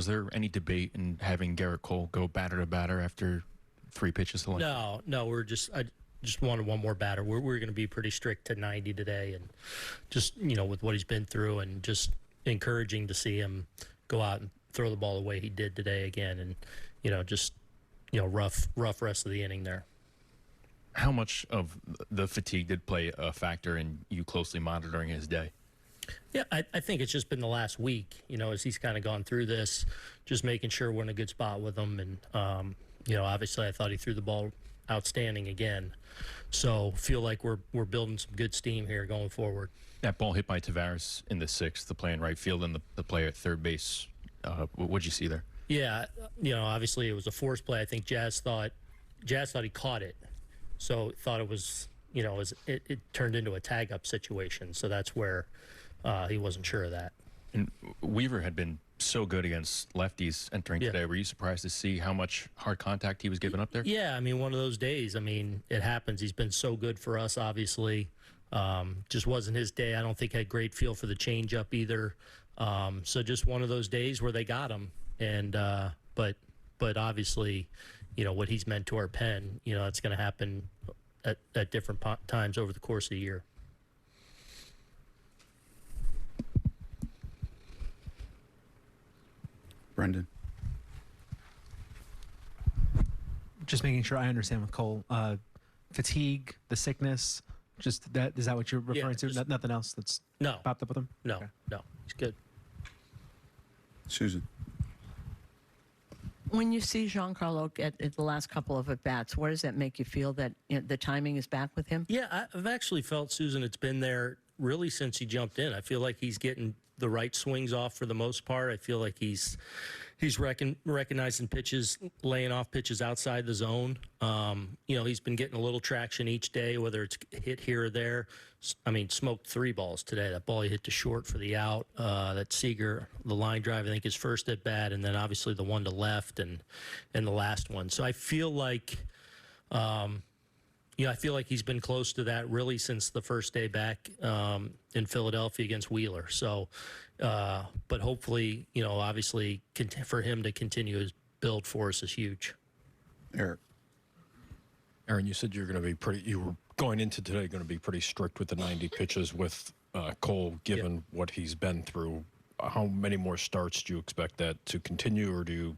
Was there any debate in having Gerrit Cole go batter to batter after 3 pitches to left? No, I just wanted one more batter. We're going to be pretty strict to 90 today, and just, with what he's been through, and just encouraging to see him go out and throw the ball the way he did today again, and rough rest of the inning there. How much of the fatigue did play a factor in you closely monitoring his day? Yeah, I think it's just been the last week, as he's kind of gone through this, just making sure we're in a good spot with him. And, obviously I thought he threw the ball outstanding again. So feel like we're building some good steam here going forward. That ball hit by Tavares in the 6th, the play in right field, and the play at third base. What'd you see there? Yeah, obviously it was a forced play. I think Jazz thought he caught it. So thought it was, it turned into a tag-up situation. So that's where he wasn't sure of that. And Weaver had been so good against lefties entering today. Were you surprised to see how much hard contact he was giving up there? Yeah, one of those days. It happens. He's been so good for us, obviously. Just wasn't his day. I don't think had great feel for the changeup either. So just one of those days where they got him. And but obviously, what he's meant to our pen, it's going to happen at different times over the course of the year. Brendan. Just making sure I understand with Cole. Fatigue, the sickness, just that, is that what you're referring to? Nothing else that's popped up with him? No, okay. No, he's good. Susan. When you see Giancarlo get the last couple of at-bats, what does that make you feel that the timing is back with him? Yeah, I've actually felt, Susan, it's been there really since he jumped in. I feel like he's getting the right swings off for the most part. I feel like he's recognizing pitches, laying off pitches outside the zone. He's been getting a little traction each day, whether it's hit here or there. Smoked 3 balls today. That ball he hit to short for the out. That Seager, the line drive, I think his first at bat, and then obviously the one to left and the last one. So I feel like, he's been close to that really since the first day back in Philadelphia against Wheeler. So, but hopefully, obviously for him to continue his build for us is huge. Eric. Aaron, you said you were going into today going to be pretty strict with the 90 pitches with Cole, given what he's been through. How many more starts do you expect that to continue, or do you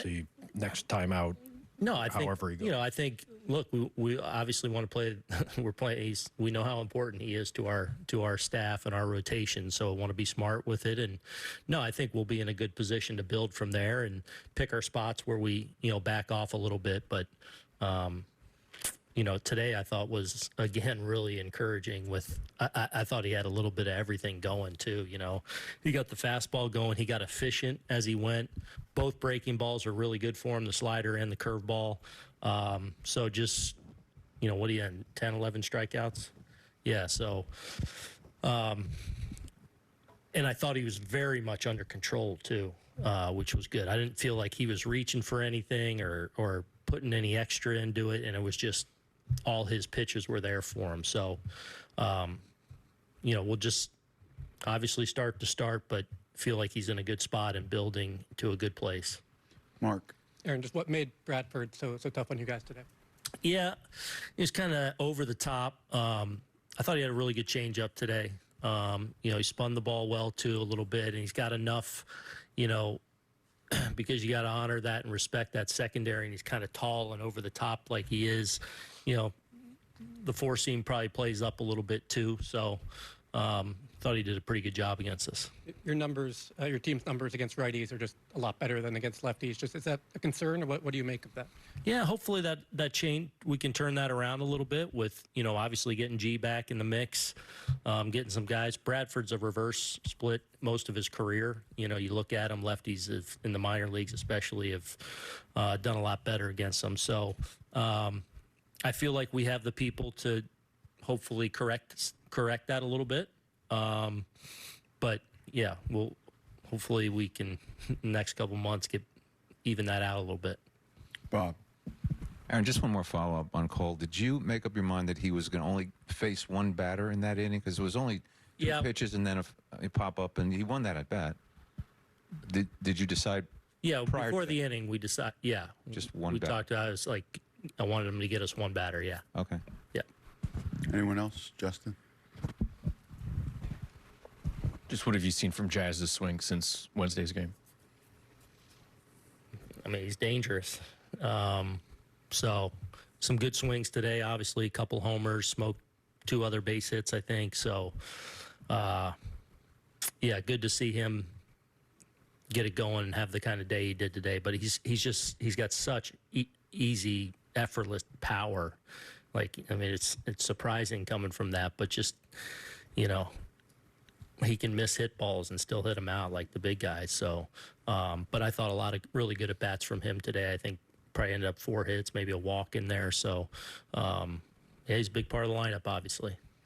see next time out? No, I think, however he goes. I think, look, we obviously want to play. We're playing. We know how important he is to our staff and our rotation, so we want to be smart with it. And no, I think we'll be in a good position to build from there and pick our spots where we, back off a little bit. But, today I thought was, again, really encouraging with, I thought he had a little bit of everything going too. He got the fastball going. He got efficient as he went. Both breaking balls are really good for him, the slider and the curveball. So just, what do you had, 10, 11 strikeouts? Yeah, so, and I thought he was very much under control too, which was good. I didn't feel like he was reaching for anything or putting any extra into it, and it was just all his pitches were there for him. So, we'll just obviously start, but feel like he's in a good spot and building to a good place. Mark. Aaron, just what made Bradford so tough on you guys today? Yeah, he was kind of over the top. I thought he had a really good changeup today. He spun the ball well too a little bit, and he's got enough, because you got to honor that and respect that secondary, and he's kind of tall and over the top like he is. The four seam probably plays up a little bit too. So thought he did a pretty good job against us. Your numbers, your team's numbers against righties are just a lot better than against lefties. Is that a concern, or what do you make of that? Yeah, hopefully that change, we can turn that around a little bit with, obviously getting G back in the mix, getting some guys. Bradford's a reverse split most of his career. You look at him, lefties in the minor leagues especially have done a lot better against them. So I feel like we have the people to hopefully correct that a little bit. But yeah, hopefully we can next couple months even that out a little bit. Bob. Aaron, just one more follow-up on Cole. Did you make up your mind that he was going to only face one batter in that inning? Because it was only two pitches and then a pop-up, and he won that at bat. Did you decide? Yeah, Prior before to the inning, we decided. Yeah, Just one We batter. talked. I was like, I wanted him to get us one batter. Yeah, Okay. yeah. Anyone else? Justin? Just what have you seen from Jazz's swing since Wednesday's game? I mean, he's dangerous. So some good swings today. Obviously, a couple homers, smoked 2 other base hits, I think. So, yeah, good to see him get it going and have the kind of day he did today. But he's got such easy, effortless power. Like, I mean, it's surprising coming from that, but just, you know, he can miss hit balls and still hit them out like the big guys. So, but I thought a lot of really good at bats from him today. I think probably ended up 4 hits, maybe a walk in there. So, yeah, he's a big part of the lineup, obviously.